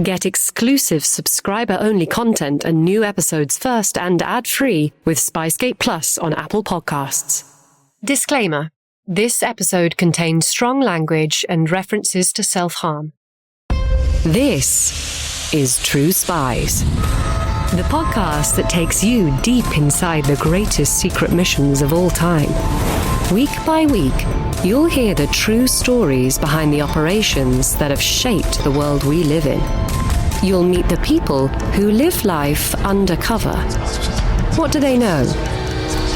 Get exclusive subscriber-only content and new episodes first and ad-free with Spyscape Plus on Apple Podcasts. Disclaimer: this episode contains strong language and references to self-harm. This is True Spies, the podcast that takes you deep inside the greatest secret missions of all time. Week by week, you'll hear the true stories behind the operations that have shaped the world we live in. You'll meet the people who live life undercover. What do they know?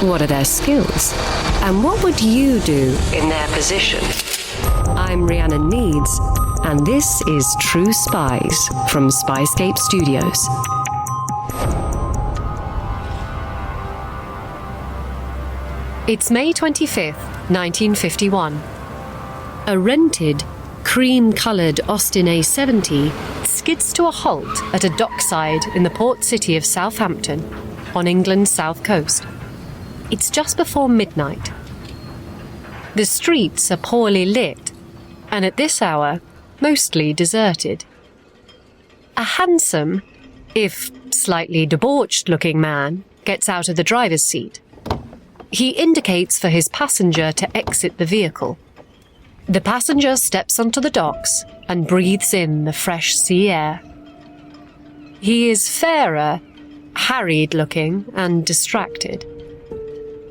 What are their skills? And what would you do in their position? I'm Rhiannon Neads, and this is True Spies from Spyscape Studios. It's May 25th, 1951. A rented, cream-coloured Austin A70 skids to a halt at a dockside in the port city of Southampton, on England's south coast. It's just before midnight. The streets are poorly lit, and at this hour, mostly deserted. A handsome, if slightly debauched-looking man gets out of the driver's seat. He indicates for his passenger to exit the vehicle. The passenger steps onto the docks and breathes in the fresh sea air. He is fairer, harried-looking and distracted.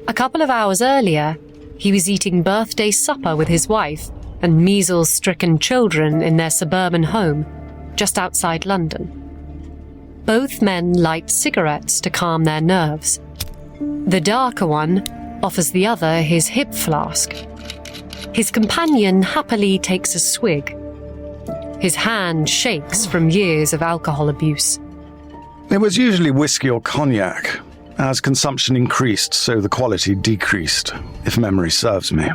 A couple of hours earlier, he was eating birthday supper with his wife and measles-stricken children in their suburban home, just outside London. Both men light cigarettes to calm their nerves. The darker one offers the other his hip flask. His companion happily takes a swig. His hand shakes from years of alcohol abuse. It was usually whiskey or cognac. As consumption increased, so the quality decreased, if memory serves me.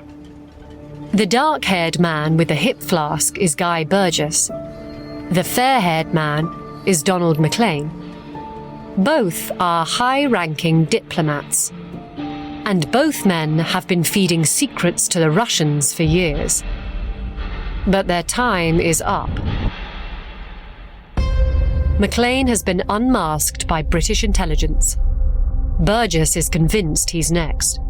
The dark-haired man with the hip flask is Guy Burgess. The fair-haired man is Donald MacLean. Both are high-ranking diplomats, and both men have been feeding secrets to the Russians for years. But their time is up. MacLean has been unmasked by British intelligence. Burgess is convinced he's next.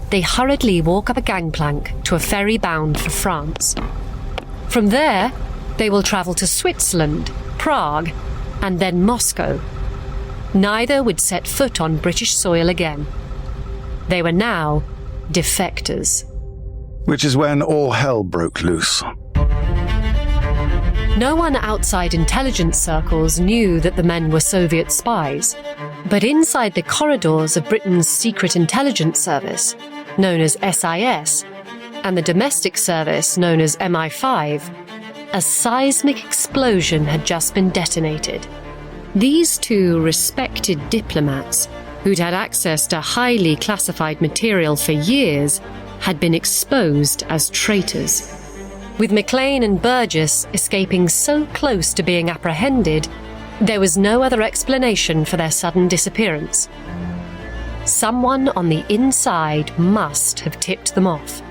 They hurriedly walk up a gangplank to a ferry bound for France. From there, they will travel to Switzerland, Prague, and then Moscow. Neither would set foot on British soil again. They were now defectors. Which is when all hell broke loose. No one outside intelligence circles knew that the men were Soviet spies, but inside the corridors of Britain's secret intelligence service, known as SIS, and the domestic service known as MI5, a seismic explosion had just been detonated. These two respected diplomats, who'd had access to highly classified material for years, had been exposed as traitors. With MacLean and Burgess escaping so close to being apprehended, there was no other explanation for their sudden disappearance. Someone on the inside must have tipped them off.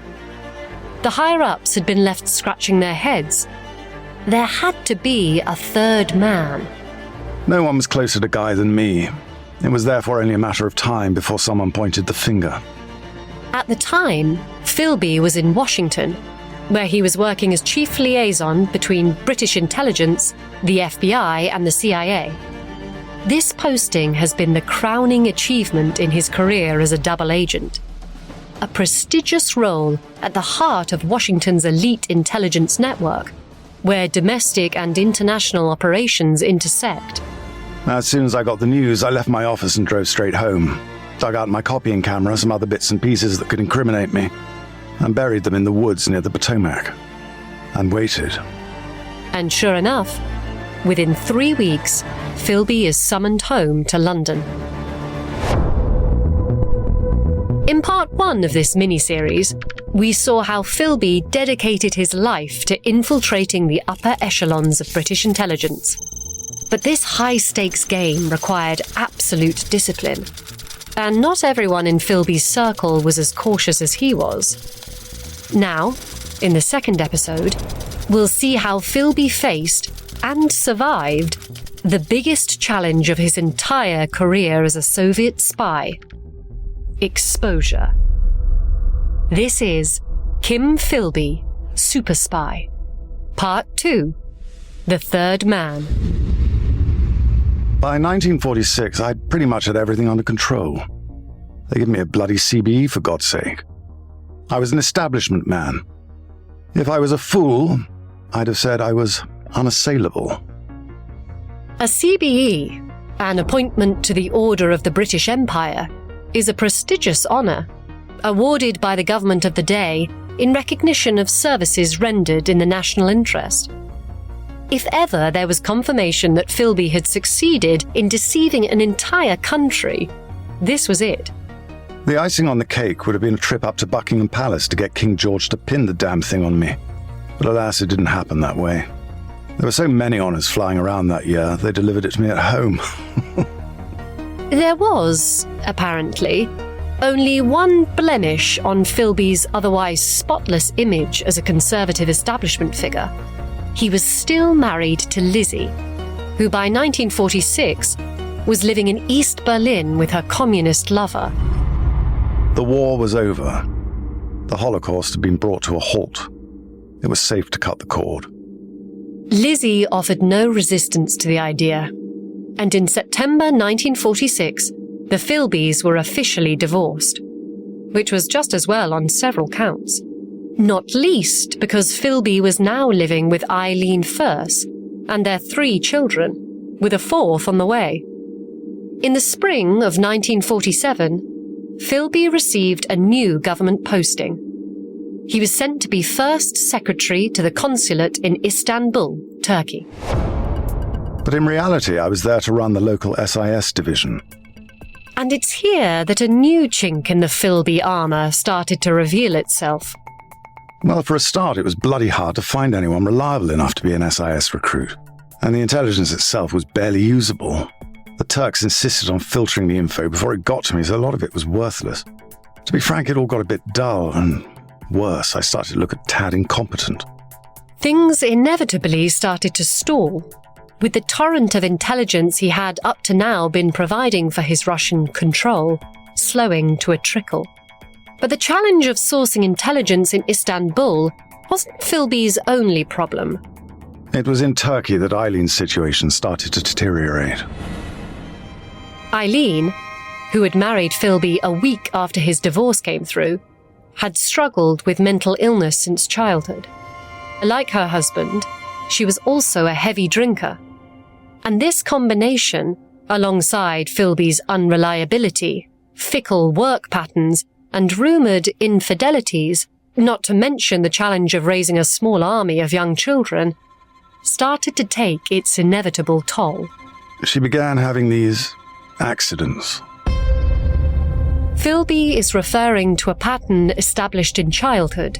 The higher-ups had been left scratching their heads. There had to be a third man. No one was closer to Guy than me. It was therefore only a matter of time before someone pointed the finger. At the time, Philby was in Washington, where he was working as chief liaison between British intelligence, the FBI, and the CIA. This posting has been the crowning achievement in his career as a double agent. A prestigious role at the heart of Washington's elite intelligence network, where domestic and international operations intersect. As soon as I got the news, I left my office and drove straight home, dug out my copying camera, some other bits and pieces that could incriminate me, and buried them in the woods near the Potomac, and waited. And sure enough, within 3 weeks, Philby is summoned home to London. In part 1 of this mini-series, we saw how Philby dedicated his life to infiltrating the upper echelons of British intelligence. But this high-stakes game required absolute discipline, and not everyone in Philby's circle was as cautious as he was. Now, in the second episode, we'll see how Philby faced and survived the biggest challenge of his entire career as a Soviet spy: exposure. This is Kim Philby, Super Spy, Part 2, The Third Man. By 1946, I'd pretty much had everything under control. They gave me a bloody CBE, for God's sake. I was an establishment man. If I was a fool, I'd have said I was unassailable. A CBE, an appointment to the Order of the British Empire, is a prestigious honour, awarded by the government of the day in recognition of services rendered in the national interest. If ever there was confirmation that Philby had succeeded in deceiving an entire country, this was it. The icing on the cake would have been a trip up to Buckingham Palace to get King George to pin the damn thing on me. But alas, it didn't happen that way. There were so many honours flying around that year, they delivered it to me at home. There was, apparently, only one blemish on Philby's otherwise spotless image as a conservative establishment figure. He was still married to Lizzie, who by 1946 was living in East Berlin with her communist lover. The war was over. The Holocaust had been brought to a halt. It was safe to cut the cord. Lizzie offered no resistance to the idea, and in September 1946, the Philbys were officially divorced, which was just as well on several counts. Not least because Philby was now living with Eileen Firth and their 3 children, with a 4th on the way. In the spring of 1947, Philby received a new government posting. He was sent to be first secretary to the consulate in Istanbul, Turkey. But in reality, I was there to run the local SIS division. And it's here that a new chink in the Philby armour started to reveal itself. Well, for a start, it was bloody hard to find anyone reliable enough to be an SIS recruit. And the intelligence itself was barely usable. The Turks insisted on filtering the info before it got to me, so a lot of it was worthless. To be frank, it all got a bit dull, and worse, I started to look a tad incompetent. Things inevitably started to stall, with the torrent of intelligence he had up to now been providing for his Russian control slowing to a trickle. But the challenge of sourcing intelligence in Istanbul wasn't Philby's only problem. It was in Turkey that Eileen's situation started to deteriorate. Eileen, who had married Philby a week after his divorce came through, had struggled with mental illness since childhood. Like her husband, she was also a heavy drinker. And this combination, alongside Philby's unreliability, fickle work patterns, and rumoured infidelities, not to mention the challenge of raising a small army of young children, started to take its inevitable toll. She began having these accidents. Philby is referring to a pattern established in childhood,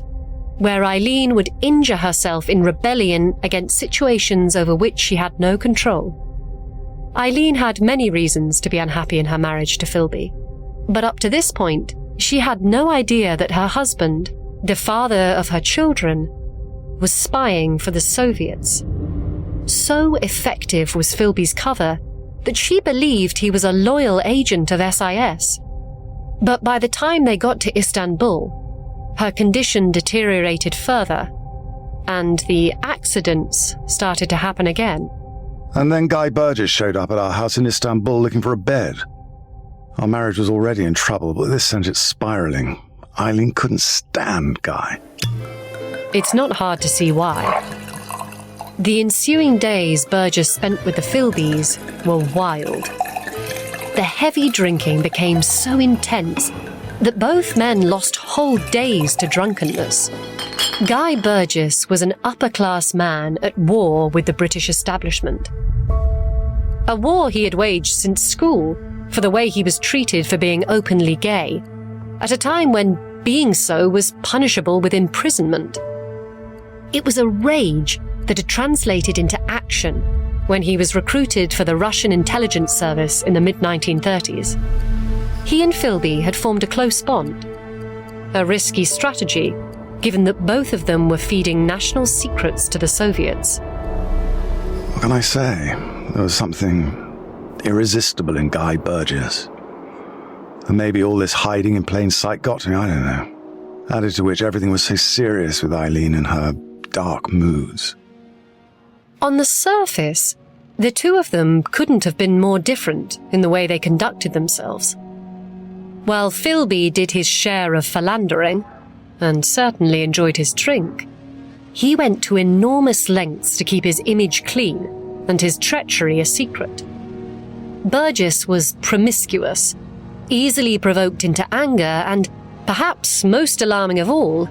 where Eileen would injure herself in rebellion against situations over which she had no control. Eileen had many reasons to be unhappy in her marriage to Philby, but up to this point, she had no idea that her husband, the father of her children, was spying for the Soviets. So effective was Philby's cover that she believed he was a loyal agent of SIS. But by the time they got to Istanbul, her condition deteriorated further, and the accidents started to happen again. And then Guy Burgess showed up at our house in Istanbul looking for a bed. Our marriage was already in trouble, but this sent it spiraling. Eileen couldn't stand Guy. It's not hard to see why. The ensuing days Burgess spent with the Philbys were wild. The heavy drinking became so intense that both men lost whole days to drunkenness. Guy Burgess was an upper-class man at war with the British establishment. A war he had waged since school for the way he was treated for being openly gay, at a time when being so was punishable with imprisonment. It was a rage that had translated into action when he was recruited for the Russian intelligence service in the mid-1930s. He and Philby had formed a close bond, a risky strategy given that both of them were feeding national secrets to the Soviets. What can I say? There was something irresistible in Guy Burgess. And maybe all this hiding in plain sight got to me, I don't know. Added to which everything was so serious with Eileen and her dark moods. On the surface, the two of them couldn't have been more different in the way they conducted themselves. While Philby did his share of philandering, and certainly enjoyed his drink, he went to enormous lengths to keep his image clean and his treachery a secret. Burgess was promiscuous, easily provoked into anger, and, perhaps most alarming of all,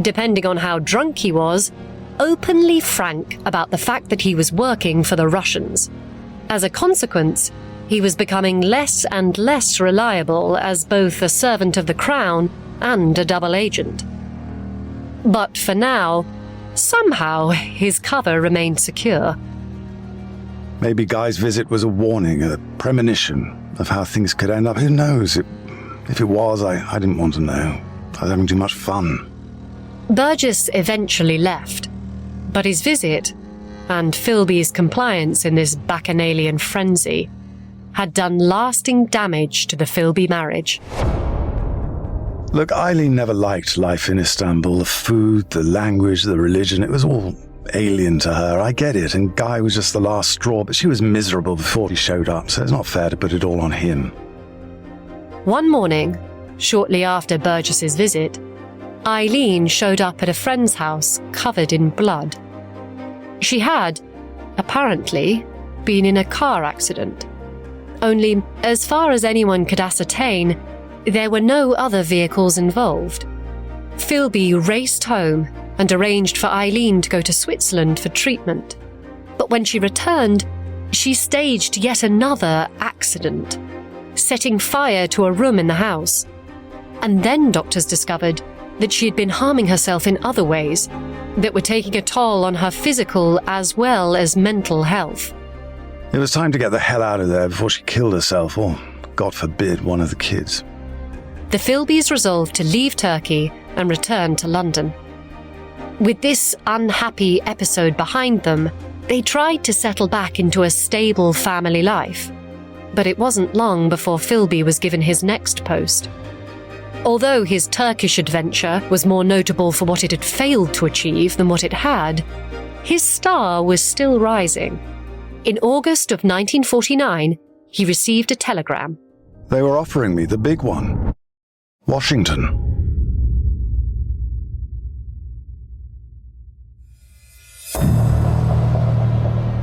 depending on how drunk he was, openly frank about the fact that he was working for the Russians. As a consequence, he was becoming less and less reliable as both a servant of the Crown and a double agent. But for now, somehow his cover remained secure. Maybe Guy's visit was a warning, a premonition of how things could end up. Who knows? If it was, I didn't want to know. I was having too much fun. Burgess eventually left, but his visit, and Philby's compliance in this bacchanalian frenzy, had done lasting damage to the Philby marriage. Look, Eileen never liked life in Istanbul. The food, the language, the religion, it was all alien to her. I get it, and Guy was just the last straw, but she was miserable before he showed up, so it's not fair to put it all on him. One morning, shortly after Burgess's visit, Eileen showed up at a friend's house covered in blood. She had, apparently, been in a car accident. Only, as far as anyone could ascertain, there were no other vehicles involved. Philby raced home and arranged for Eileen to go to Switzerland for treatment. But when she returned, she staged yet another accident, setting fire to a room in the house. And then doctors discovered that she had been harming herself in other ways that were taking a toll on her physical as well as mental health. It was time to get the hell out of there before she killed herself, or, God forbid, one of the kids. The Philbys resolved to leave Turkey and return to London. With this unhappy episode behind them, they tried to settle back into a stable family life. But it wasn't long before Philby was given his next post. Although his Turkish adventure was more notable for what it had failed to achieve than what it had, his star was still rising. In August of 1949, he received a telegram. They were offering me the big one. Washington.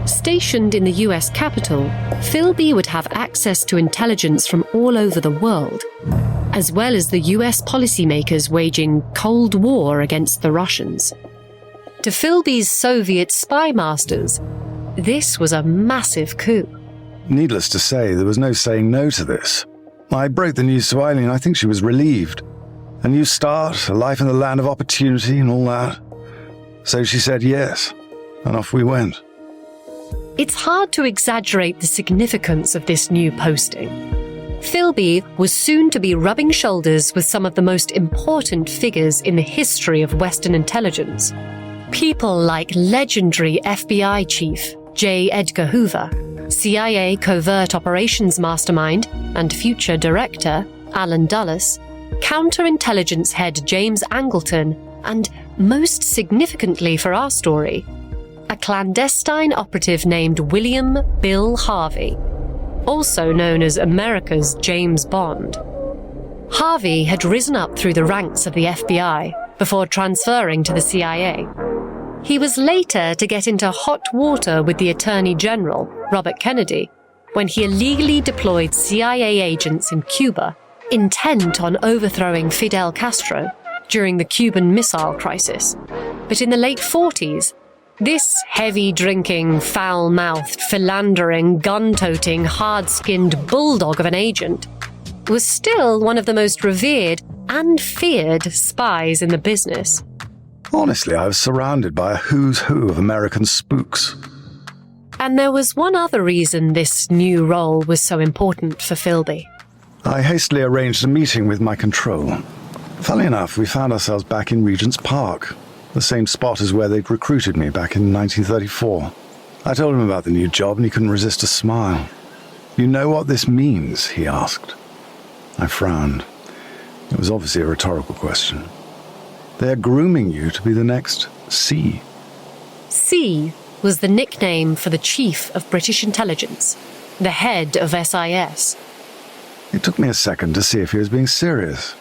Stationed in the US capital, Philby would have access to intelligence from all over the world, as well as the US policymakers waging Cold War against the Russians. To Philby's Soviet spy masters, this was a massive coup. Needless to say, there was no saying no to this. I broke the news to Eileen. I think she was relieved. A new start, a life in the land of opportunity and all that. So she said yes, and off we went. It's hard to exaggerate the significance of this new posting. Philby was soon to be rubbing shoulders with some of the most important figures in the history of Western intelligence. People like legendary FBI chief J. Edgar Hoover, CIA covert operations mastermind and future director Alan Dulles, counterintelligence head James Angleton, and, most significantly for our story, a clandestine operative named William Bill Harvey, also known as America's James Bond. Harvey had risen up through the ranks of the FBI before transferring to the CIA. He was later to get into hot water with the Attorney General, Robert Kennedy, when he illegally deployed CIA agents in Cuba, intent on overthrowing Fidel Castro during the Cuban Missile Crisis. But in the late 40s, this heavy-drinking, foul-mouthed, philandering, gun-toting, hard-skinned bulldog of an agent was still one of the most revered and feared spies in the business. Honestly, I was surrounded by a who's who of American spooks. And there was one other reason this new role was so important for Philby. I hastily arranged a meeting with my control. Funnily enough, we found ourselves back in Regent's Park, the same spot as where they'd recruited me back in 1934. I told him about the new job and he couldn't resist a smile. "You know what this means?" he asked. I frowned. It was obviously a rhetorical question. "They're grooming you to be the next C." C was the nickname for the chief of British intelligence, the head of SIS. It took me a second to see if he was being serious.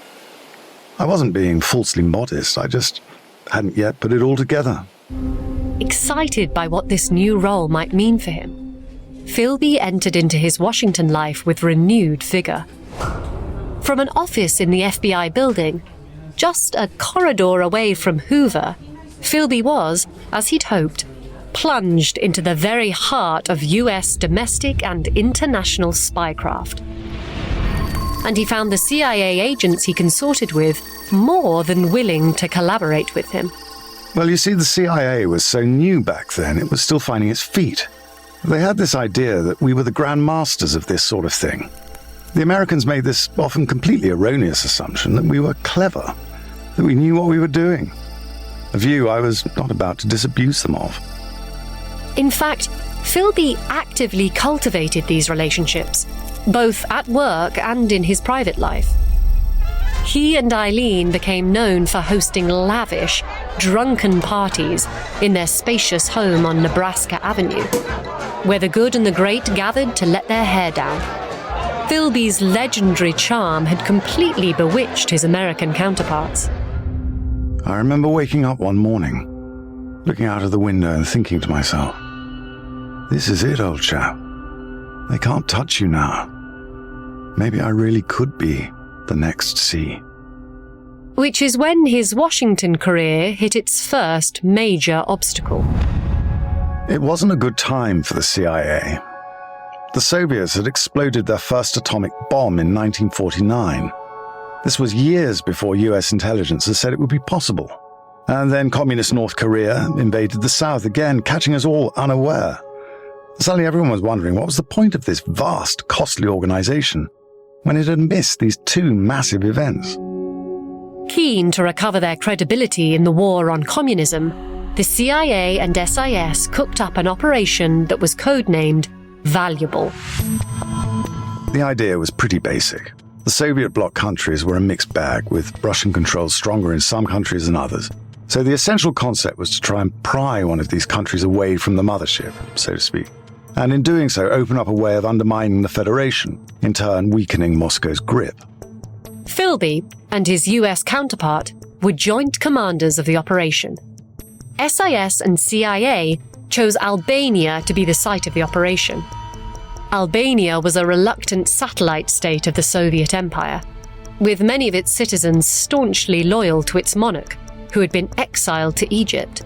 I wasn't being falsely modest, I just hadn't yet put it all together. Excited by what this new role might mean for him, Philby entered into his Washington life with renewed vigor. From an office in the FBI building, just a corridor away from Hoover, Philby was, as he'd hoped, plunged into the very heart of US domestic and international spycraft. And he found the CIA agents he consorted with more than willing to collaborate with him. Well, you see, the CIA was so new back then, it was still finding its feet. They had this idea that we were the grand masters of this sort of thing. The Americans made this often completely erroneous assumption that we were clever, that we knew what we were doing. A view I was not about to disabuse them of. In fact, Philby actively cultivated these relationships, both at work and in his private life. He and Eileen became known for hosting lavish, drunken parties in their spacious home on Nebraska Avenue, where the good and the great gathered to let their hair down. Philby's legendary charm had completely bewitched his American counterparts. I remember waking up one morning, looking out of the window and thinking to myself, "This is it, old chap. They can't touch you now. Maybe I really could be the next C." Which is when his Washington career hit its first major obstacle. It wasn't a good time for the CIA. The Soviets had exploded their first atomic bomb in 1949. This was years before US intelligence had said it would be possible. And then communist North Korea invaded the South again, catching us all unaware. Suddenly everyone was wondering what was the point of this vast, costly organization when it had missed these two massive events. Keen to recover their credibility in the war on communism, the CIA and SIS cooked up an operation that was codenamed Valuable. The idea was pretty basic. The Soviet bloc countries were a mixed bag, with Russian controls stronger in some countries than others. So the essential concept was to try and pry one of these countries away from the mothership, so to speak. And in doing so, open up a way of undermining the Federation, in turn weakening Moscow's grip. Philby and his US counterpart were joint commanders of the operation. SIS and CIA chose Albania to be the site of the operation. Albania was a reluctant satellite state of the Soviet Empire, with many of its citizens staunchly loyal to its monarch, who had been exiled to Egypt.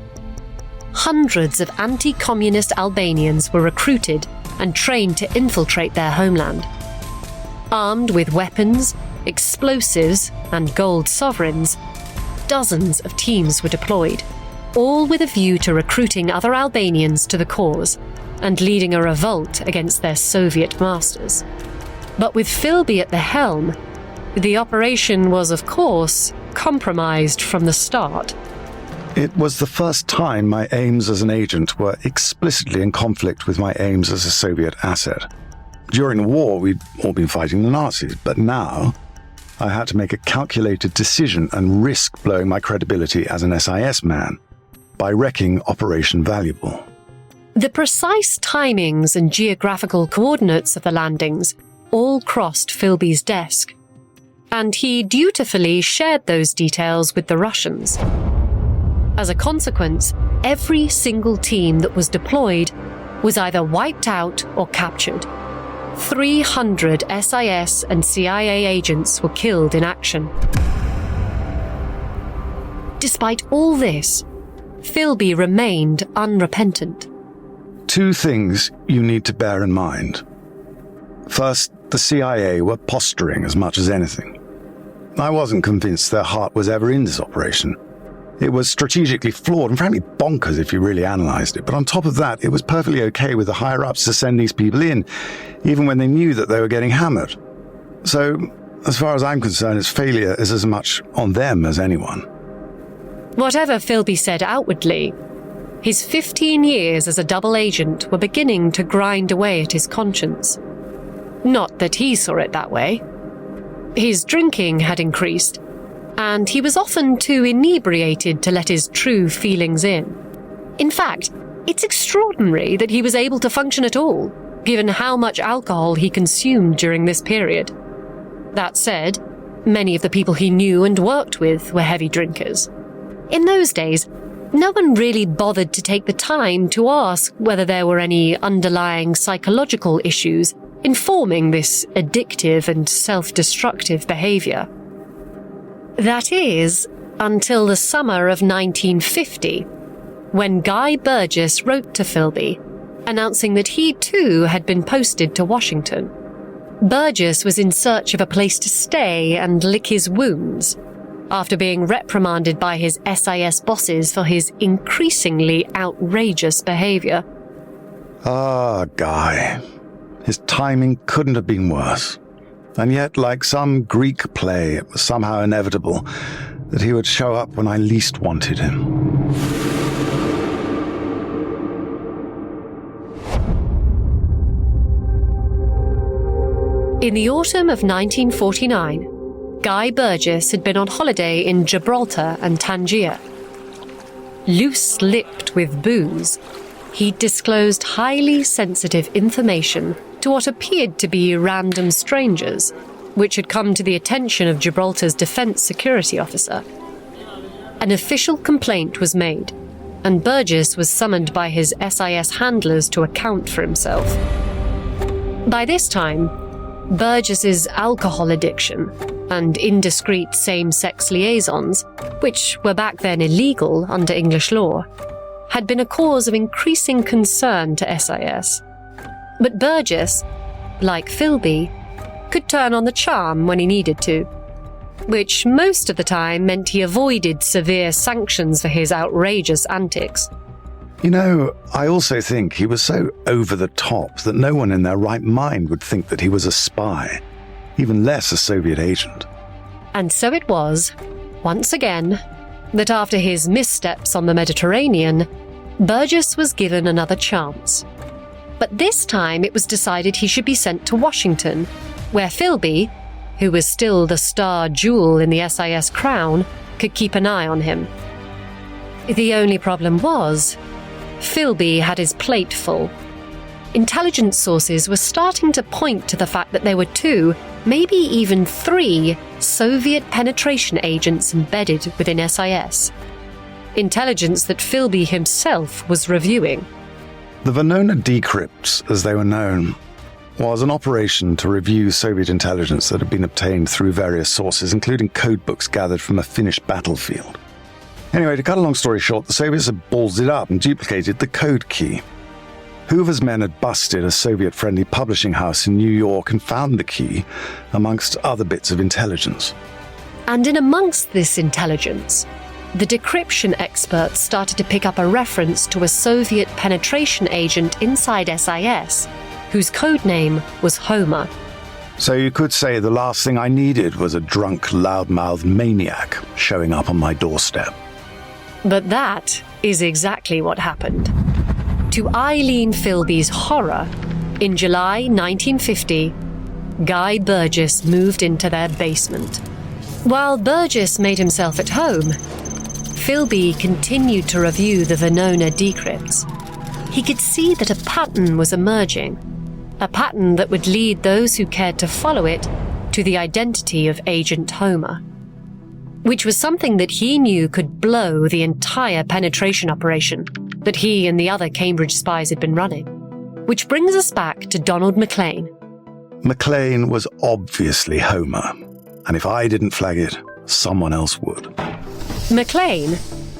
Hundreds of anti-communist Albanians were recruited and trained to infiltrate their homeland. Armed with weapons, explosives, and gold sovereigns, dozens of teams were deployed, all with a view to recruiting other Albanians to the cause and leading a revolt against their Soviet masters. But with Philby at the helm, the operation was, of course, compromised from the start. It was the first time my aims as an agent were explicitly in conflict with my aims as a Soviet asset. During the war, we'd all been fighting the Nazis, but now I had to make a calculated decision and risk blowing my credibility as an SIS man by wrecking Operation Valuable. The precise timings and geographical coordinates of the landings all crossed Philby's desk, and he dutifully shared those details with the Russians. As a consequence, every single team that was deployed was either wiped out or captured. 300 SIS and CIA agents were killed in action. Despite all this, Philby remained unrepentant. Two things you need to bear in mind. First, the CIA were posturing as much as anything. I wasn't convinced their heart was ever in this operation. It was strategically flawed and frankly bonkers if you really analysed it. But on top of that, it was perfectly okay with the higher-ups to send these people in, even when they knew that they were getting hammered. So, as far as I'm concerned, its failure is as much on them as anyone. Whatever Philby said outwardly, his 15 years as a double agent were beginning to grind away at his conscience. Not that he saw it that way. His drinking had increased, and he was often too inebriated to let his true feelings in. In fact, it's extraordinary that he was able to function at all, given how much alcohol he consumed during this period. That said, many of the people he knew and worked with were heavy drinkers. In those days, no one really bothered to take the time to ask whether there were any underlying psychological issues informing this addictive and self-destructive behavior. That is, until the summer of 1950, when Guy Burgess wrote to Philby, announcing that he too had been posted to Washington. Burgess was in search of a place to stay and lick his wounds, after being reprimanded by his SIS bosses for his increasingly outrageous behavior. Ah, Guy. His timing couldn't have been worse. And yet, like some Greek play, it was somehow inevitable that he would show up when I least wanted him. In the autumn of 1949, Guy Burgess had been on holiday in Gibraltar and Tangier. Loose-lipped with booze, he disclosed highly sensitive information to what appeared to be random strangers, which had come to the attention of Gibraltar's defense security officer. An official complaint was made, and Burgess was summoned by his SIS handlers to account for himself. By this time, Burgess's alcohol addiction and indiscreet same-sex liaisons, which were back then illegal under English law, had been a cause of increasing concern to SIS. But Burgess, like Philby, could turn on the charm when he needed to, which most of the time meant he avoided severe sanctions for his outrageous antics. You know, I also think he was so over the top that no one in their right mind would think that he was a spy, even less a Soviet agent. And so it was, once again, that after his missteps on the Mediterranean, Burgess was given another chance. But this time it was decided he should be sent to Washington, where Philby, who was still the star jewel in the SIS crown, could keep an eye on him. The only problem was, Philby had his plate full. Intelligence sources were starting to point to the fact that there were 2, maybe even 3, Soviet penetration agents embedded within SIS. Intelligence that Philby himself was reviewing. The Venona decrypts, as they were known, was an operation to review Soviet intelligence that had been obtained through various sources, including codebooks gathered from a Finnish battlefield. Anyway, to cut a long story short, the Soviets had ballsed it up and duplicated the code key. Hoover's men had busted a Soviet-friendly publishing house in New York and found the key, amongst other bits of intelligence. And in amongst this intelligence, the decryption experts started to pick up a reference to a Soviet penetration agent inside SIS, whose codename was Homer. So you could say the last thing I needed was a drunk, loudmouthed maniac showing up on my doorstep. But that is exactly what happened. To Eileen Philby's horror, in July 1950, Guy Burgess moved into their basement. While Burgess made himself at home, Philby continued to review the Venona decrypts. He could see that a pattern was emerging, a pattern that would lead those who cared to follow it to the identity of Agent Homer, which was something that he knew could blow the entire penetration operation that he and the other Cambridge spies had been running. Which brings us back to Donald MacLean. MacLean was obviously Homer, and if I didn't flag it, someone else would. MacLean,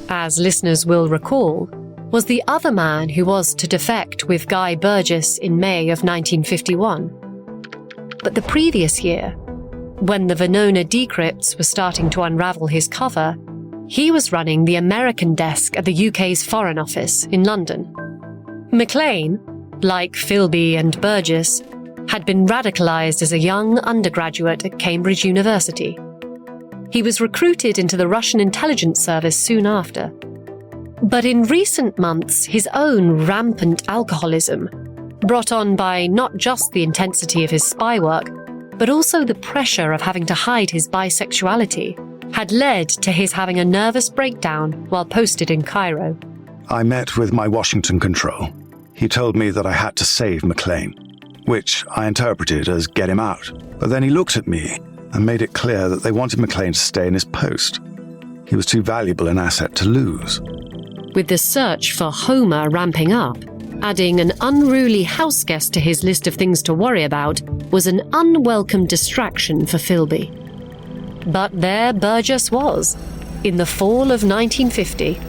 as listeners will recall, was the other man who was to defect with Guy Burgess in May of 1951. But the previous year, when the Venona decrypts were starting to unravel his cover, he was running the American desk at the UK's Foreign Office in London. MacLean, like Philby and Burgess, had been radicalised as a young undergraduate at Cambridge University. He was recruited into the Russian intelligence service soon after. But in recent months, his own rampant alcoholism, brought on by not just the intensity of his spy work, but also the pressure of having to hide his bisexuality, had led to his having a nervous breakdown while posted in Cairo. I met with my Washington control. He told me that I had to save McLean, which I interpreted as get him out. But then he looked at me and made it clear that they wanted McLean to stay in his post. He was too valuable an asset to lose. With the search for Homer ramping up, adding an unruly houseguest to his list of things to worry about was an unwelcome distraction for Philby. But there Burgess was, in the fall of 1950.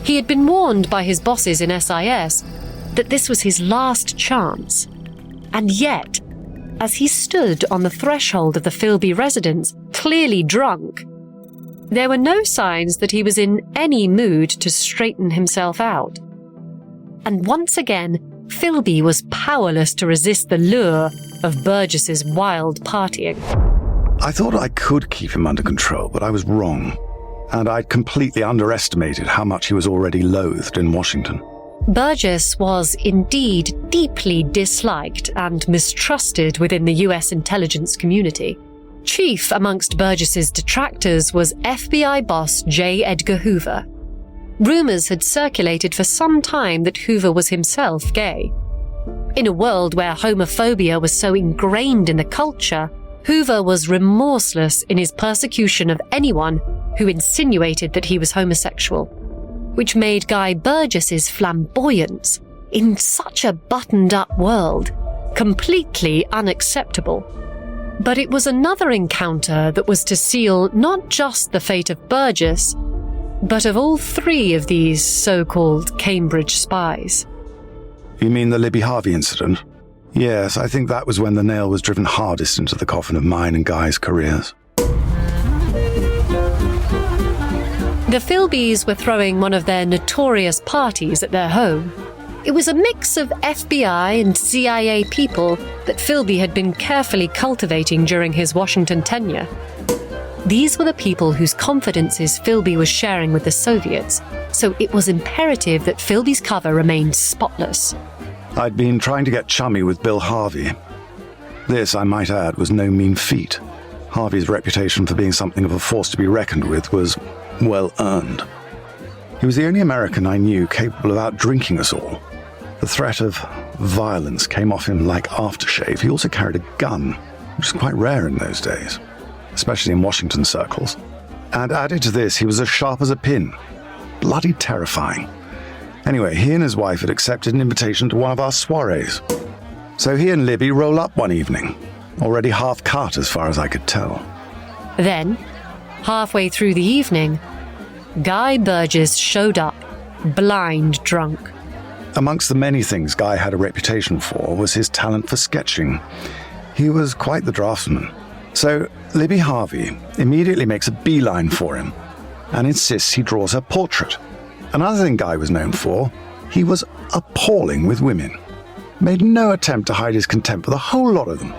He had been warned by his bosses in SIS that this was his last chance. And yet, as he stood on the threshold of the Philby residence, clearly drunk, there were no signs that he was in any mood to straighten himself out. And once again, Philby was powerless to resist the lure of Burgess's wild partying. I thought I could keep him under control, but I was wrong. And I'd completely underestimated how much he was already loathed in Washington. Burgess was indeed deeply disliked and mistrusted within the US intelligence community. Chief amongst Burgess's detractors was FBI boss J. Edgar Hoover. Rumors had circulated for some time that Hoover was himself gay. In a world where homophobia was so ingrained in the culture, Hoover was remorseless in his persecution of anyone who insinuated that he was homosexual, which made Guy Burgess's flamboyance in such a buttoned-up world completely unacceptable. But it was another encounter that was to seal not just the fate of Burgess, but of all three of these so-called Cambridge spies. You mean the Libby Harvey incident? Yes, I think that was when the nail was driven hardest into the coffin of mine and Guy's careers. The Philbys were throwing one of their notorious parties at their home. It was a mix of FBI and CIA people that Philby had been carefully cultivating during his Washington tenure. These were the people whose confidences Philby was sharing with the Soviets, so it was imperative that Philby's cover remained spotless. I'd been trying to get chummy with Bill Harvey. This, I might add, was no mean feat. Harvey's reputation for being something of a force to be reckoned with was well earned. He was the only American I knew capable of out-drinking us all. The threat of violence came off him like aftershave. He also carried a gun, which was quite rare in those days, especially in Washington circles. And added to this, he was as sharp as a pin. Bloody terrifying. Anyway, he and his wife had accepted an invitation to one of our soirees. So he and Libby roll up one evening, already half cut as far as I could tell. Then, halfway through the evening, Guy Burgess showed up, blind drunk. Amongst the many things Guy had a reputation for was his talent for sketching. He was quite the draftsman. So Libby Harvey immediately makes a beeline for him and insists he draws her portrait. Another thing Guy was known for, he was appalling with women. Made no attempt to hide his contempt for the whole lot of them.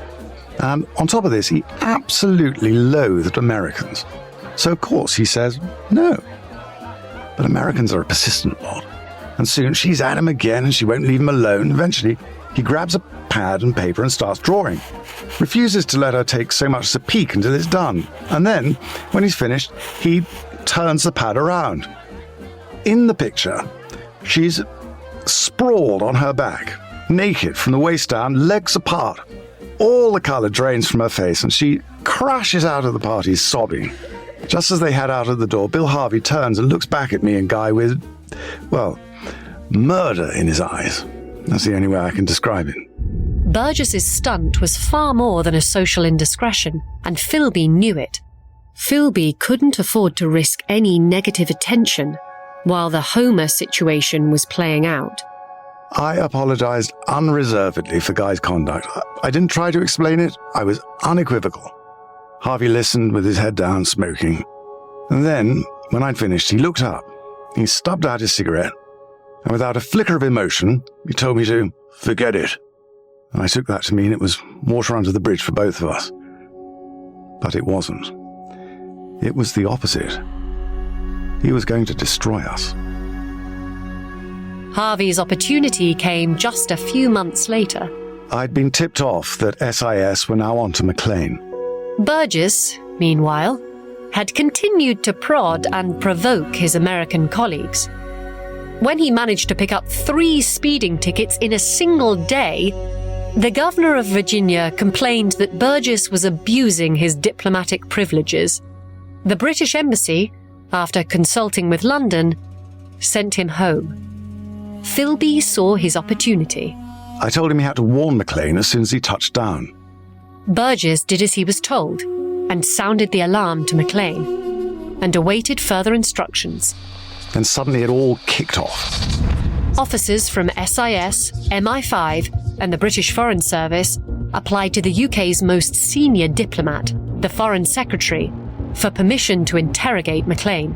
And on top of this, he absolutely loathed Americans. So of course he says no. But Americans are a persistent lot. And soon she's at him again and she won't leave him alone. Eventually, he grabs a pad and paper and starts drawing. Refuses to let her take so much as a peek until it's done. And then, when he's finished, he turns the pad around. In the picture, she's sprawled on her back, naked from the waist down, legs apart. All the colour drains from her face and she crashes out of the party sobbing. Just as they head out of the door, Bill Harvey turns and looks back at me and Guy with, well, murder in his eyes. That's the only way I can describe it. Burgess's stunt was far more than a social indiscretion, and Philby knew it. Philby couldn't afford to risk any negative attention while the Homer situation was playing out. I apologized unreservedly for Guy's conduct. I didn't try to explain it. I was unequivocal. Harvey listened with his head down, smoking. And then, when I'd finished, he looked up. He stubbed out his cigarette, and without a flicker of emotion, he told me to forget it. And I took that to mean it was water under the bridge for both of us. But it wasn't. It was the opposite. He was going to destroy us. Harvey's opportunity came just a few months later. I'd been tipped off that SIS were now onto McLean. Burgess, meanwhile, had continued to prod and provoke his American colleagues. When he managed to pick up 3 speeding tickets in a single day, the governor of Virginia complained that Burgess was abusing his diplomatic privileges. The British embassy, after consulting with London, sent him home. Philby saw his opportunity. I told him he had to warn McLean as soon as he touched down. Burgess did as he was told and sounded the alarm to McLean and awaited further instructions. Then suddenly it all kicked off. Officers from SIS, MI5 and the British Foreign Service applied to the UK's most senior diplomat, the Foreign Secretary, for permission to interrogate McLean.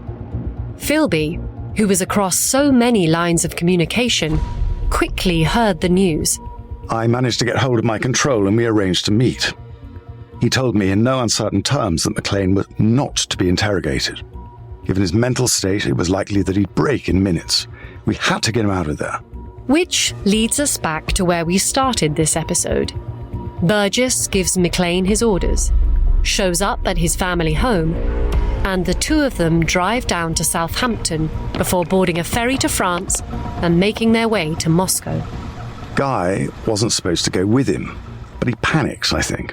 Philby, who was across so many lines of communication, quickly heard the news. I managed to get hold of my control and we arranged to meet. He told me in no uncertain terms that McLean was not to be interrogated. Given his mental state, it was likely that he'd break in minutes. We had to get him out of there. Which leads us back to where we started this episode. Burgess gives McLean his orders, shows up at his family home, and the two of them drive down to Southampton before boarding a ferry to France and making their way to Moscow. Guy wasn't supposed to go with him, but he panics, I think.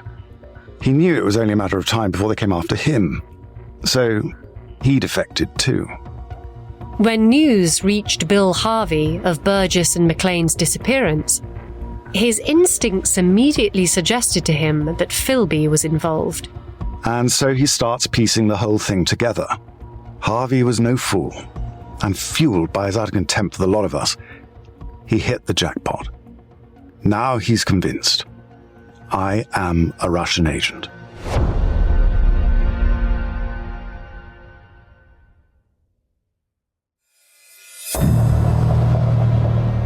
He knew it was only a matter of time before they came after him, so he defected too. When news reached Bill Harvey of Burgess and McLean's disappearance, his instincts immediately suggested to him that Philby was involved. And so he starts piecing the whole thing together. Harvey was no fool, and fueled by his utter contempt for the lot of us, he hit the jackpot. Now he's convinced. I am a Russian agent.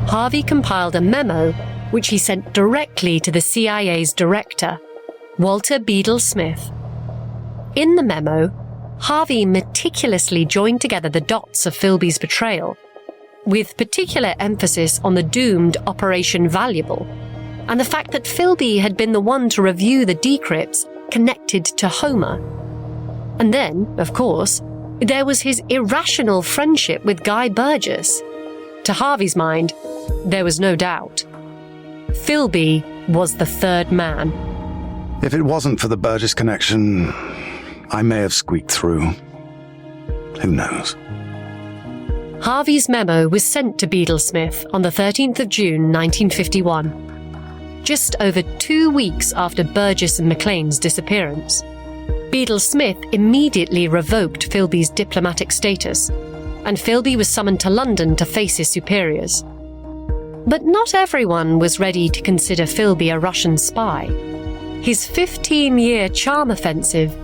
Harvey compiled a memo which he sent directly to the CIA's director, Walter Bedell Smith. In the memo, Harvey meticulously joined together the dots of Philby's betrayal, with particular emphasis on the doomed Operation Valuable, and the fact that Philby had been the one to review the decrypts connected to Homer. And then, of course, there was his irrational friendship with Guy Burgess. To Harvey's mind, there was no doubt. Philby was the third man. If it wasn't for the Burgess connection, I may have squeaked through. Who knows? Harvey's memo was sent to Bedell Smith on the 13th of June 1951, just over 2 weeks after Burgess and McLean's disappearance. Bedell Smith immediately revoked Philby's diplomatic status, and Philby was summoned to London to face his superiors. But not everyone was ready to consider Philby a Russian spy. His 15-year charm offensive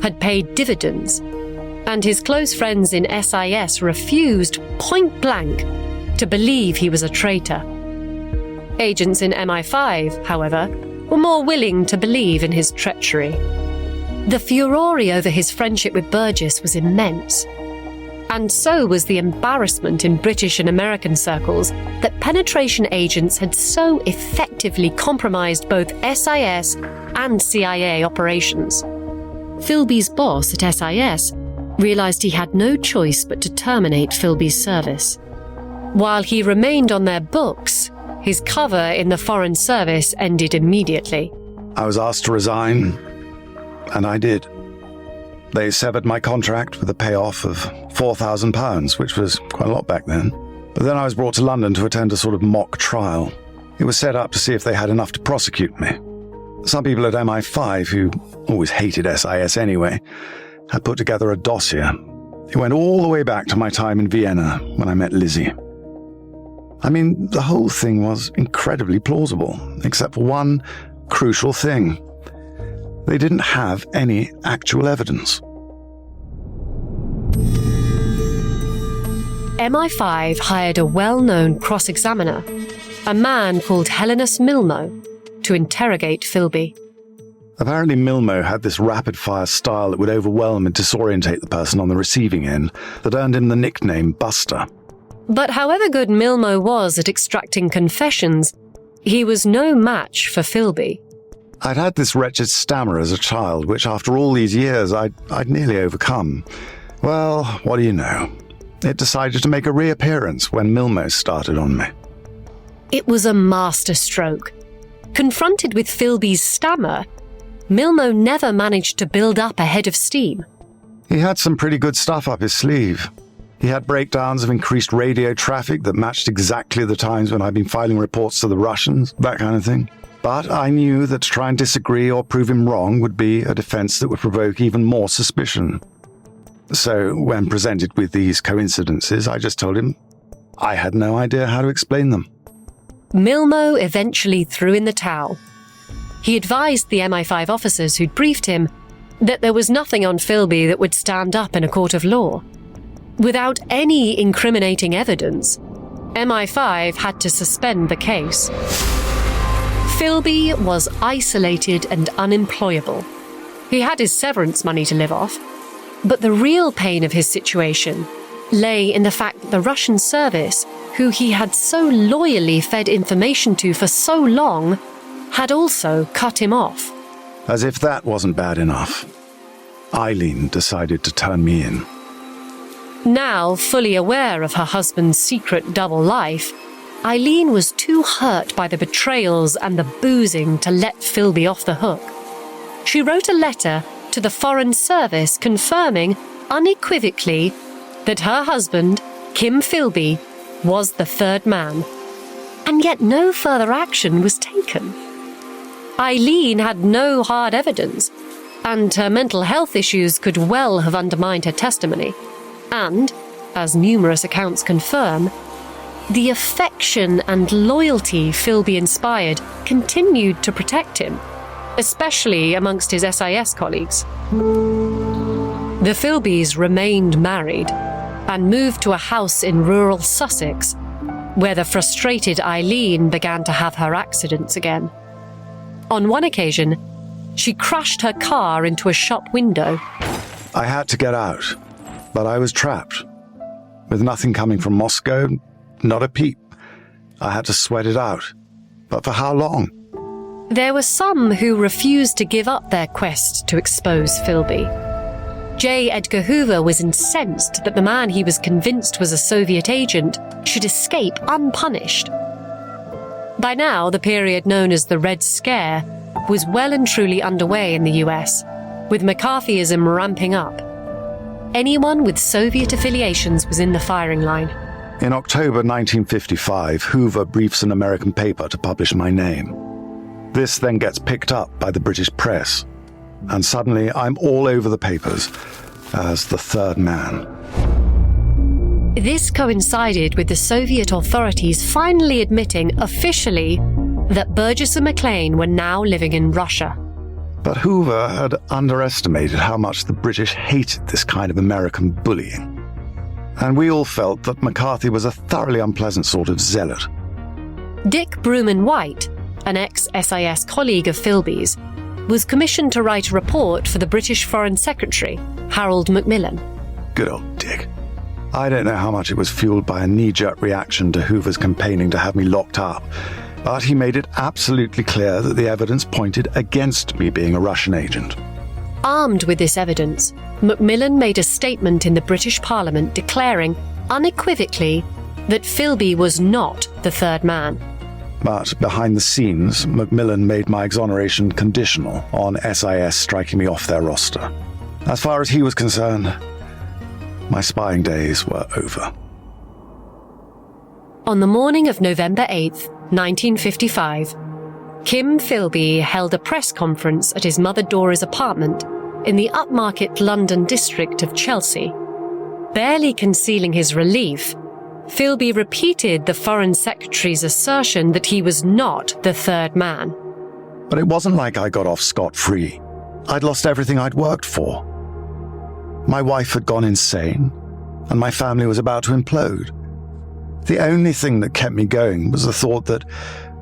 had paid dividends, and his close friends in SIS refused point-blank to believe he was a traitor. Agents in MI5, however, were more willing to believe in his treachery. The furore over his friendship with Burgess was immense, and so was the embarrassment in British and American circles that penetration agents had so effectively compromised both SIS and CIA operations. Philby's boss at SIS realized he had no choice but to terminate Philby's service. While he remained on their books, his cover in the Foreign Service ended immediately. I was asked to resign, and I did. They severed my contract with a payoff of £4,000, which was quite a lot back then. But then I was brought to London to attend a sort of mock trial. It was set up to see if they had enough to prosecute me. Some people at MI5, who always hated SIS anyway, had put together a dossier. It went all the way back to my time in Vienna when I met Lizzie. I mean, the whole thing was incredibly plausible, except for one crucial thing. They didn't have any actual evidence. MI5 hired a well-known cross-examiner, a man called Helenus Milmo, to interrogate Philby. Apparently Milmo had this rapid-fire style that would overwhelm and disorientate the person on the receiving end that earned him the nickname Buster. But however good Milmo was at extracting confessions, he was no match for Philby. I'd had this wretched stammer as a child, which after all these years I'd nearly overcome. Well, what do you know? It decided to make a reappearance when Milmo started on me. It was a masterstroke. Confronted with Philby's stammer, Milmo never managed to build up a head of steam. He had some pretty good stuff up his sleeve. He had breakdowns of increased radio traffic that matched exactly the times when I'd been filing reports to the Russians, that kind of thing. But I knew that to try and disagree or prove him wrong would be a defense that would provoke even more suspicion. So when presented with these coincidences, I just told him I had no idea how to explain them. Milmo eventually threw in the towel. He advised the MI5 officers who'd briefed him that there was nothing on Philby that would stand up in a court of law. Without any incriminating evidence, MI5 had to suspend the case. Philby was isolated and unemployable. He had his severance money to live off, but the real pain of his situation lay in the fact that the Russian service, who he had so loyally fed information to for so long, had also cut him off. As if that wasn't bad enough, Eileen decided to turn me in. Now, fully aware of her husband's secret double life, Eileen was too hurt by the betrayals and the boozing to let Philby off the hook. She wrote a letter to the Foreign Service confirming unequivocally that her husband, Kim Philby, was the third man. And yet no further action was taken. Eileen had no hard evidence, and her mental health issues could well have undermined her testimony. And, as numerous accounts confirm, the affection and loyalty Philby inspired continued to protect him, especially amongst his SIS colleagues. The Philbys remained married and moved to a house in rural Sussex, where the frustrated Eileen began to have her accidents again. On one occasion, she crashed her car into a shop window. I had to get out, but I was trapped. With nothing coming from Moscow, not a peep. I had to sweat it out. But for how long? There were some who refused to give up their quest to expose Philby. J. Edgar Hoover was incensed that the man he was convinced was a Soviet agent should escape unpunished. By now, the period known as the Red Scare was well and truly underway in the US, with McCarthyism ramping up. Anyone with Soviet affiliations was in the firing line. In October 1955, Hoover briefs an American paper to publish my name. This then gets picked up by the British press, and suddenly I'm all over the papers as the third man. This coincided with the Soviet authorities finally admitting officially that Burgess and McLean were now living in Russia. But Hoover had underestimated how much the British hated this kind of American bullying. And we all felt that McCarthy was a thoroughly unpleasant sort of zealot. Dick Brooman White, an ex-SIS colleague of Philby's, was commissioned to write a report for the British Foreign Secretary, Harold Macmillan. Good old Dick. I don't know how much it was fueled by a knee-jerk reaction to Hoover's campaigning to have me locked up, but he made it absolutely clear that the evidence pointed against me being a Russian agent. Armed with this evidence, Macmillan made a statement in the British Parliament declaring unequivocally that Philby was not the third man. But behind the scenes, Macmillan made my exoneration conditional on SIS striking me off their roster. As far as he was concerned, my spying days were over. On the morning of November 8th, 1955, Kim Philby held a press conference at his mother Dora's apartment in the upmarket London district of Chelsea. Barely concealing his relief, Philby repeated the Foreign Secretary's assertion that he was not the third man. But it wasn't like I got off scot-free. I'd lost everything I'd worked for. My wife had gone insane, and my family was about to implode. The only thing that kept me going was the thought that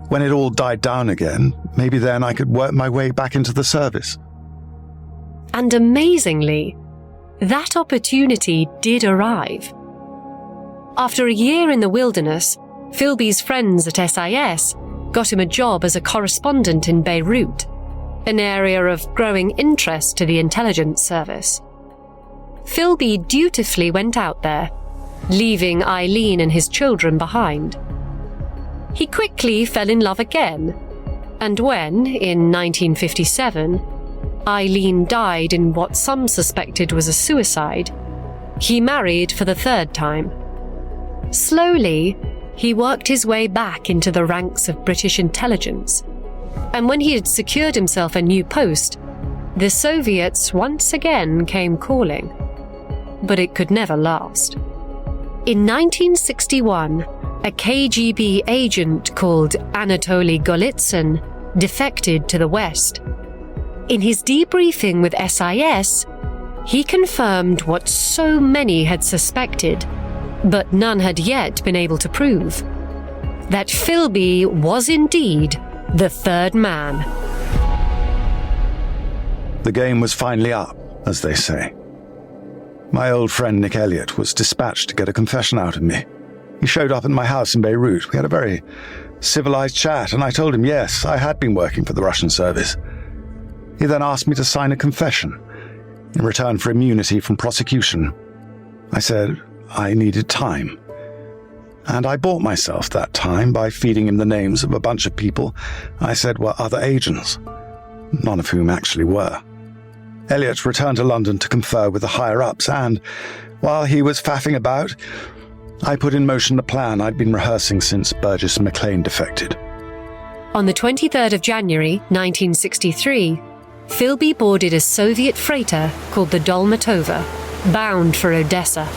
when it all died down again, maybe then I could work my way back into the service. And amazingly, that opportunity did arrive. After a year in the wilderness, Philby's friends at SIS got him a job as a correspondent in Beirut, an area of growing interest to the intelligence service. Philby dutifully went out there, leaving Eileen and his children behind. He quickly fell in love again, and when, in 1957, Eileen died in what some suspected was a suicide, he married for the third time. Slowly, he worked his way back into the ranks of British intelligence, and when he had secured himself a new post, the Soviets once again came calling. But it could never last. In 1961, a KGB agent called Anatoly Golitsyn defected to the West. In his debriefing with SIS, he confirmed what so many had suspected, but none had yet been able to prove: that Philby was indeed the third man. The game was finally up, as they say. My old friend Nick Elliott was dispatched to get a confession out of me. He showed up at my house in Beirut. We had a very civilized chat, and I told him yes, I had been working for the Russian service. He then asked me to sign a confession in return for immunity from prosecution. I said I needed time. And I bought myself that time by feeding him the names of a bunch of people I said were other agents, none of whom actually were. Elliot returned to London to confer with the higher-ups, and, while he was faffing about, I put in motion the plan I'd been rehearsing since Burgess and McLean defected. On the 23rd of January, 1963, Philby boarded a Soviet freighter called the Dolmatova, bound for Odessa.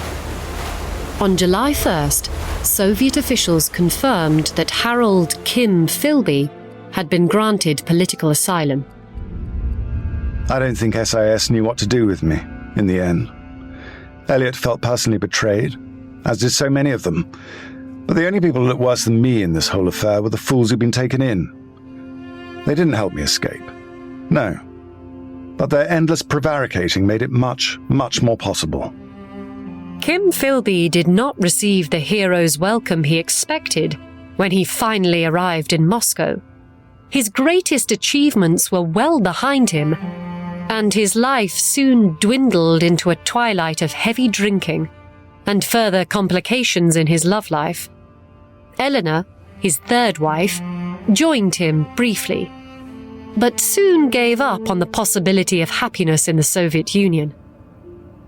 On July 1st, Soviet officials confirmed that Harold Kim Philby had been granted political asylum. I don't think SIS knew what to do with me, in the end. Elliot felt personally betrayed, as did so many of them. But the only people who looked worse than me in this whole affair were the fools who'd been taken in. They didn't help me escape. No. But their endless prevaricating made it much, much more possible. Kim Philby did not receive the hero's welcome he expected when he finally arrived in Moscow. His greatest achievements were well behind him, and his life soon dwindled into a twilight of heavy drinking and further complications in his love life. Eleanor, his third wife, joined him briefly, but soon gave up on the possibility of happiness in the Soviet Union.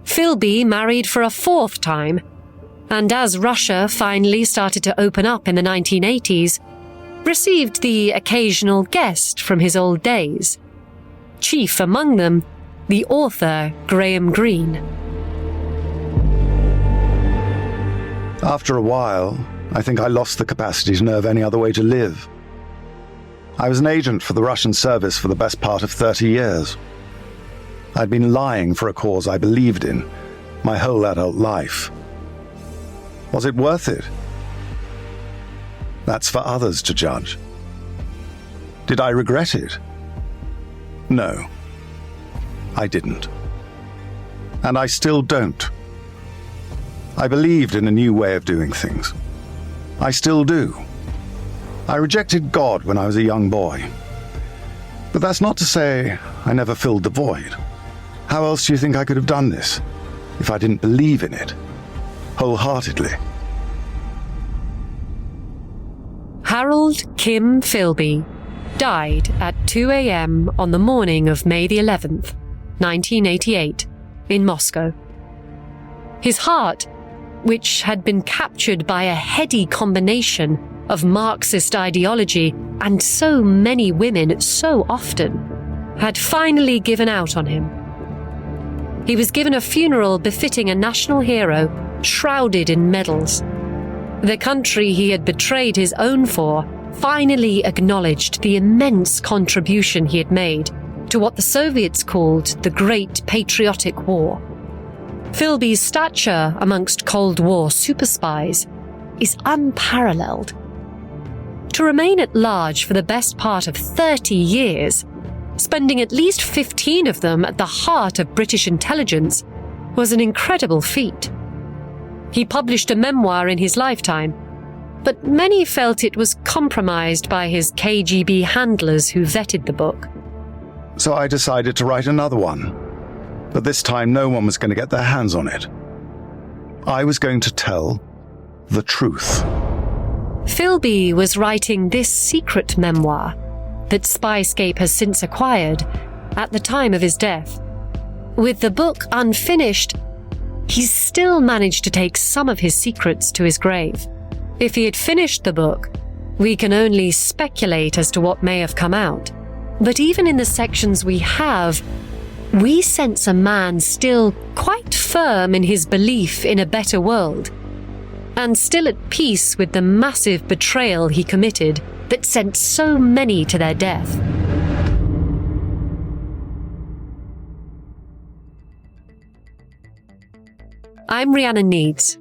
Philby married for a fourth time, and as Russia finally started to open up in the 1980s, received the occasional guest from his old days, chief among them the author Graham Greene. After a while, I think I lost the capacity to know of any other way to live. I was an agent for the Russian service for the best part of 30 years. I'd been lying for a cause I believed in my whole adult life. Was it worth it? That's for others to judge. Did I regret it? No, I didn't. And I still don't. I believed in a new way of doing things. I still do. I rejected God when I was a young boy. But that's not to say I never filled the void. How else do you think I could have done this if I didn't believe in it wholeheartedly? Harold Kim Philby died at 2 a.m. on the morning of May the 11th, 1988, in Moscow. His heart, which had been captured by a heady combination of Marxist ideology and so many women so often, had finally given out on him. He was given a funeral befitting a national hero, shrouded in medals. The country he had betrayed his own for finally acknowledged the immense contribution he had made to what the Soviets called the Great Patriotic War. Philby's stature amongst Cold War superspies is unparalleled. To remain at large for the best part of 30 years, spending at least 15 of them at the heart of British intelligence, was an incredible feat. He published a memoir in his lifetime, but many felt it was compromised by his KGB handlers who vetted the book. So I decided to write another one. But this time no one was going to get their hands on it. I was going to tell the truth. Philby was writing this secret memoir that Spyscape has since acquired at the time of his death. With the book unfinished, he's still managed to take some of his secrets to his grave. If he had finished the book, we can only speculate as to what may have come out. But even in the sections we have, we sense a man still quite firm in his belief in a better world, and still at peace with the massive betrayal he committed that sent so many to their death. I'm Rhiannon Neads.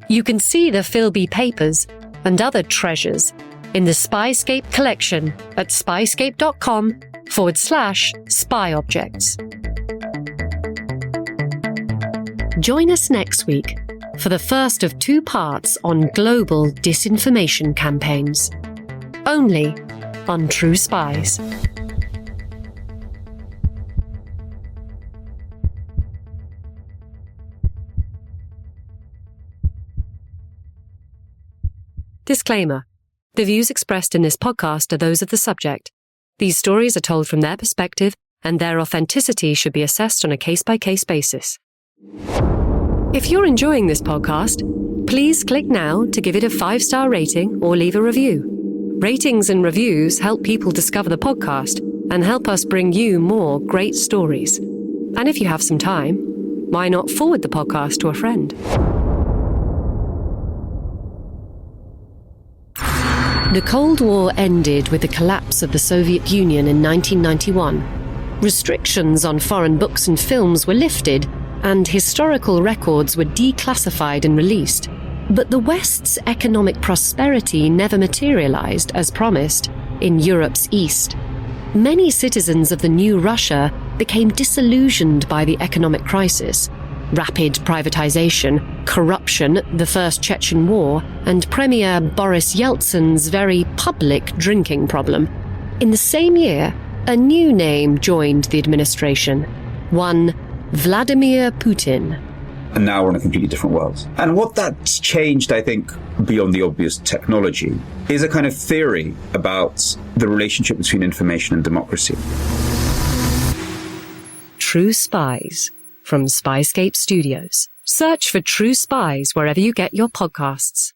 You can see the Philby papers and other treasures in the Spyscape collection at spyscape.com/spyobjects. Join us next week for the first of 2 parts on global disinformation campaigns, only on True Spies. Disclaimer. The views expressed in this podcast are those of the subject. These stories are told from their perspective, and their authenticity should be assessed on a case-by-case basis. If you're enjoying this podcast, please click now to give it a 5-star rating or leave a review. Ratings and reviews help people discover the podcast and help us bring you more great stories. And if you have some time, why not forward the podcast to a friend? The Cold War ended with the collapse of the Soviet Union in 1991. Restrictions on foreign books and films were lifted, and historical records were declassified and released. But the West's economic prosperity never materialized, as promised, in Europe's East. Many citizens of the new Russia became disillusioned by the economic crisis. Rapid privatization, corruption, the First Chechen War, and Premier Boris Yeltsin's very public drinking problem. In the same year, a new name joined the administration, one Vladimir Putin. And now we're in a completely different world. And what that's changed, I think, beyond the obvious technology, is a kind of theory about the relationship between information and democracy. True Spies from Spyscape Studios. Search for True Spies wherever you get your podcasts.